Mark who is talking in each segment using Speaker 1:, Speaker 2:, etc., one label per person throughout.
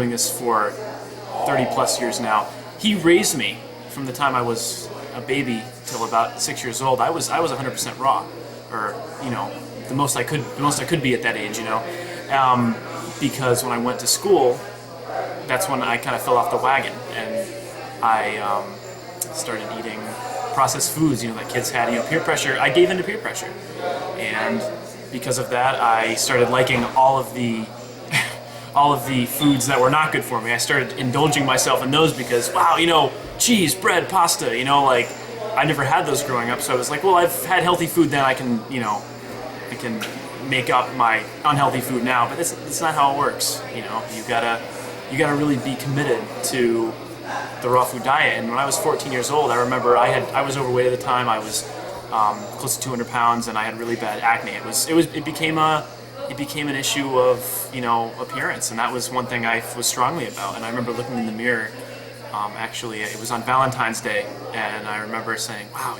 Speaker 1: doing this for 30 plus years now. He raised me from the time I was a baby till about 6 years old. I was 100% raw, or the most I could be at that age. Because when I went to school, that's when I kind of fell off the wagon, and I started eating processed foods, that kids had. Peer pressure. I gave into peer pressure, and because of that, I started liking all of the foods that were not good for me. I started indulging myself in those because, wow, cheese, bread, pasta, I never had those growing up. So I was like, well, I've had healthy food then, I can make up my unhealthy food now. But that's not how it works. You gotta really be committed to the raw food diet. And when I was 14 years old, I remember I was overweight at the time. I was close to 200 pounds, and I had really bad acne. It became an issue of appearance, and that was one thing I was strongly about. And I remember looking in the mirror. Actually, it was on Valentine's Day, and I remember saying, "Wow,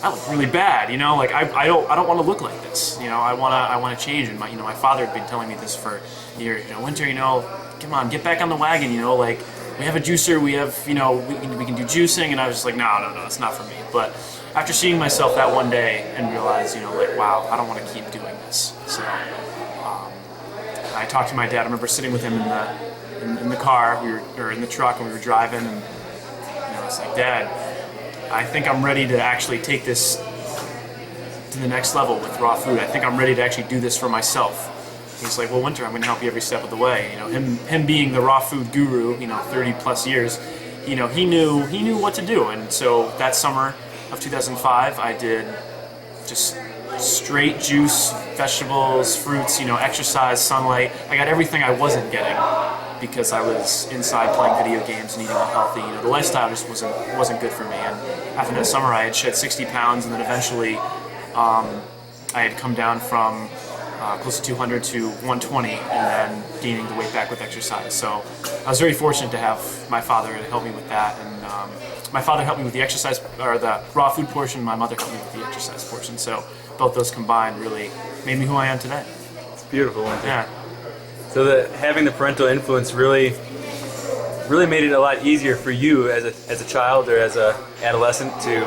Speaker 1: I look really bad. I don't want to look like this. I want to change." And my father had been telling me this for years. Wynter, come on, get back on the wagon. We have a juicer. We have we can do juicing. And I was just like, no, it's not for me. But after seeing myself that one day and realized, wow, I don't want to keep doing this. So I talked to my dad. I remember sitting with him in the car, or in the truck, and we were driving, and I was like, Dad, I think I'm ready to actually take this to the next level with raw food. I think I'm ready to actually do this for myself. He's like, well, Wynter, I'm going to help you every step of the way. Him being the raw food guru, 30 plus years, he knew what to do. And so that summer of 2005, I did just straight juice, vegetables, fruits, exercise, sunlight. I got everything I wasn't getting because I was inside playing video games and eating unhealthy. The lifestyle just wasn't good for me. And after that summer, I had shed 60 pounds, and then eventually I had come down from close to 200 to 120, and then gaining the weight back with exercise. So I was very fortunate to have my father to help me with that. And my father helped me with the exercise, or the raw food portion. My mother helped me with the exercise portion. So both those combined really made me who I am today.
Speaker 2: It's beautiful.
Speaker 1: Yeah.
Speaker 2: So having the parental influence really made it a lot easier for you as a child or as a adolescent to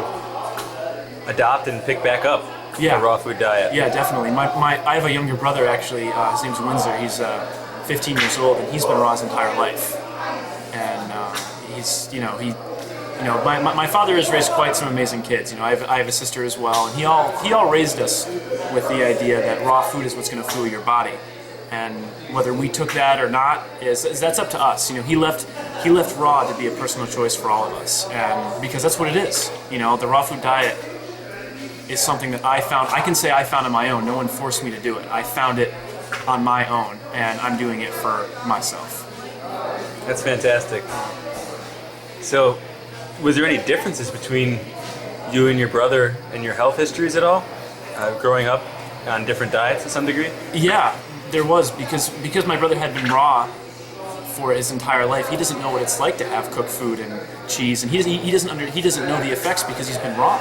Speaker 2: adopt and pick back up the raw food diet.
Speaker 1: Yeah, definitely. I have a younger brother, actually. His name's Wynter. He's 15 years old, and he's been raw his entire life. And my father has raised quite some amazing kids. I have a sister as well, and he all raised us with the idea that raw food is what's going to fuel your body. And whether we took that or not that's up to us. He left raw to be a personal choice for all of us, and because that's what it is. The raw food diet is something that I found. I can say I found on my own. No one forced me to do it. I found it on my own, and I'm doing it for myself.
Speaker 2: That's fantastic. So, was there any differences between you and your brother and your health histories at all, growing up on different diets to some degree?
Speaker 1: Yeah, there was, because my brother had been raw for his entire life. He doesn't know what it's like to have cooked food and cheese, and he doesn't know the effects because he's been raw.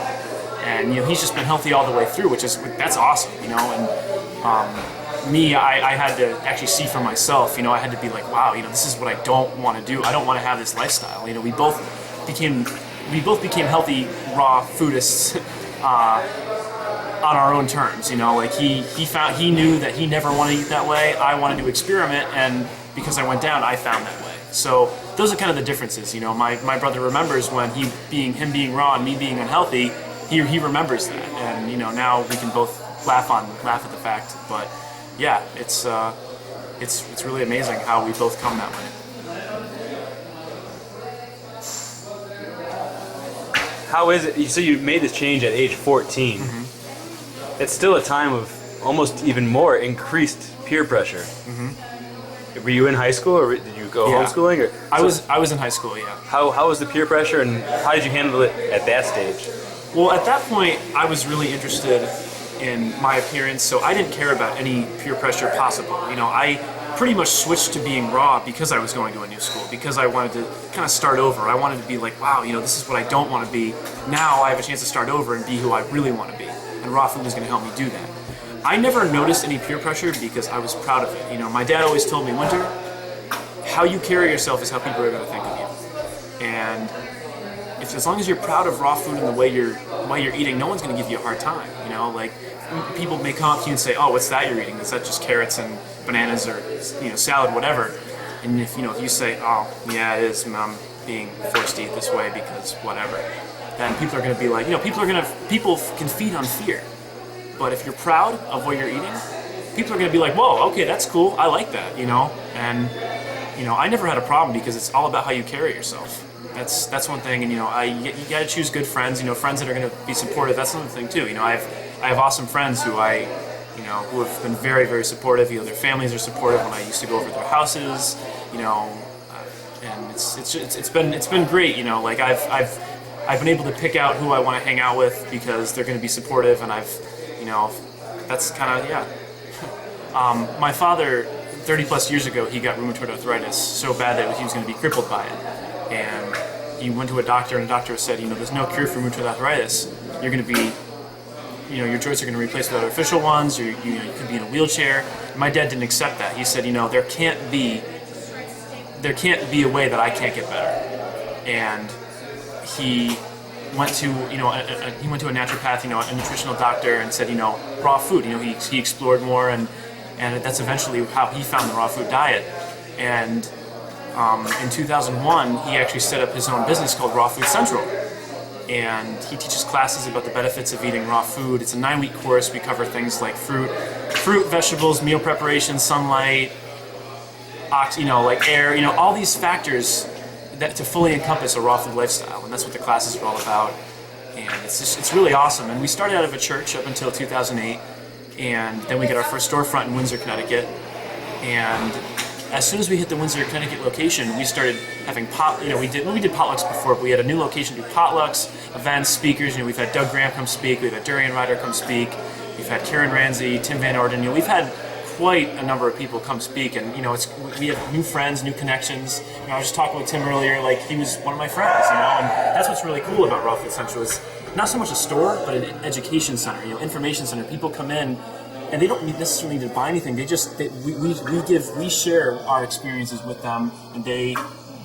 Speaker 1: And he's just been healthy all the way through, that's awesome. And me, I had to actually see for myself. I had to be like, wow, this is what I don't want to do. I don't want to have this lifestyle. We both became healthy raw foodists on our own terms. He knew that he never wanted to eat that way. I wanted to experiment, and because I went down, I found that way. So those are kind of the differences. My brother remembers when him being raw and me being unhealthy. He remembers that, and now we can both laugh at the fact. But yeah, it's really amazing how we both come that way.
Speaker 2: How is it? So you made this change at age 14.
Speaker 1: Mm-hmm.
Speaker 2: It's still a time of almost even more increased peer pressure.
Speaker 1: Mm-hmm.
Speaker 2: Were you in high school, or did you go homeschooling?
Speaker 1: I was in high school. Yeah.
Speaker 2: How was the peer pressure, and how did you handle it at that stage?
Speaker 1: Well, at that point, I was really interested in my appearance, so I didn't care about any peer pressure possible. I pretty much switched to being raw because I was going to a new school, because I wanted to kind of start over. I wanted to be like, wow, this is what I don't want to be. Now I have a chance to start over and be who I really want to be, and raw food is going to help me do that. I never noticed any peer pressure because I was proud of it. My dad always told me, Wynter, how you carry yourself is how people are going to think of you. And as long as you're proud of raw food and the way you're eating, no one's going to give you a hard time. You know, like people may come up to you and say, "Oh, what's that you're eating? Is that just carrots and bananas or salad, whatever?" And if you say, "Oh, yeah, it is. I'm being forced to eat this way because whatever," then people are going to be like, people can feed on fear. But if you're proud of what you're eating, people are going to be like, "Whoa, okay, that's cool. I like that," And I never had a problem because it's all about how you carry yourself. That's one thing, and you got to choose good friends. Friends that are going to be supportive. That's another thing too. I have awesome friends who who have been very, very supportive. Their families are supportive when I used to go over to their houses. And it's been great. Like I've been able to pick out who I want to hang out with because they're going to be supportive, and that's kind of my father, 30 plus years ago, he got rheumatoid arthritis so bad that he was going to be crippled by it. And he went to a doctor, and the doctor said, there's no cure for rheumatoid arthritis. You're going to be, your joints are going to be replaced with artificial ones, or you could be in a wheelchair. And my dad didn't accept that. He said, there can't be a way that I can't get better. And he went to, he went to a naturopath, a nutritional doctor, and said, raw food. He explored more, and that's eventually how he found the raw food diet. And in 2001, he actually set up his own business called Raw Food Central. And he teaches classes about the benefits of eating raw food. It's a 9-week course. We cover things like fruit, vegetables, meal preparation, sunlight, like air, all these factors that to fully encompass a raw food lifestyle. And that's what the classes are all about. And it's really awesome. And we started out of a church up until 2008. And then we got our first storefront in Windsor, Connecticut. And as soon as we hit the Windsor, Connecticut location, we started having we did potlucks before, but we had a new location to do potlucks, events, speakers. We've had Doug Graham come speak, we've had Durian Ryder come speak, we've had Karen Ramsey, Tim Van Orden. We've had quite a number of people come speak, and we have new friends, new connections. I was just talking with Tim earlier, like he was one of my friends, and that's what's really cool about Raw Food Central is not so much a store, but an education center, information center. People come in, and they don't necessarily need to buy anything. We share our experiences with them, and they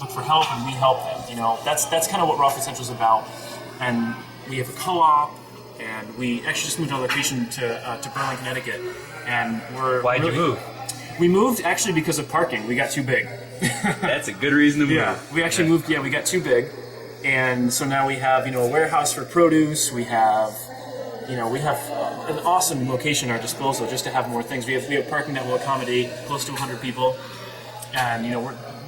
Speaker 1: look for help, and we help them. That's kind of what Raw Food Central is about. And we have a co-op, and we actually just moved our location to Berlin, Connecticut. And
Speaker 2: Why'd you move?
Speaker 1: We moved actually because of parking. We got too big.
Speaker 2: That's a good reason to move.
Speaker 1: Yeah, we actually moved. Yeah, we got too big, and so now we have a warehouse for produce. We have an awesome location at our disposal just to have more things. We have parking that will accommodate close to 100 people, and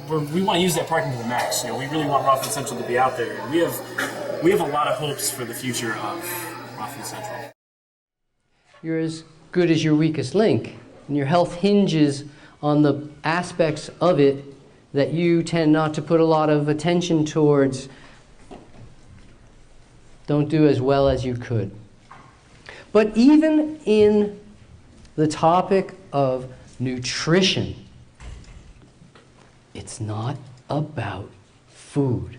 Speaker 1: we want to use that parking to the max. We really want Raw Food Central to be out there. And we have a lot of hopes for the future of Raw Food Central.
Speaker 3: You're as good as your weakest link, and your health hinges on the aspects of it that you tend not to put a lot of attention towards. Don't do as well as you could. But even in the topic of nutrition, it's not about food.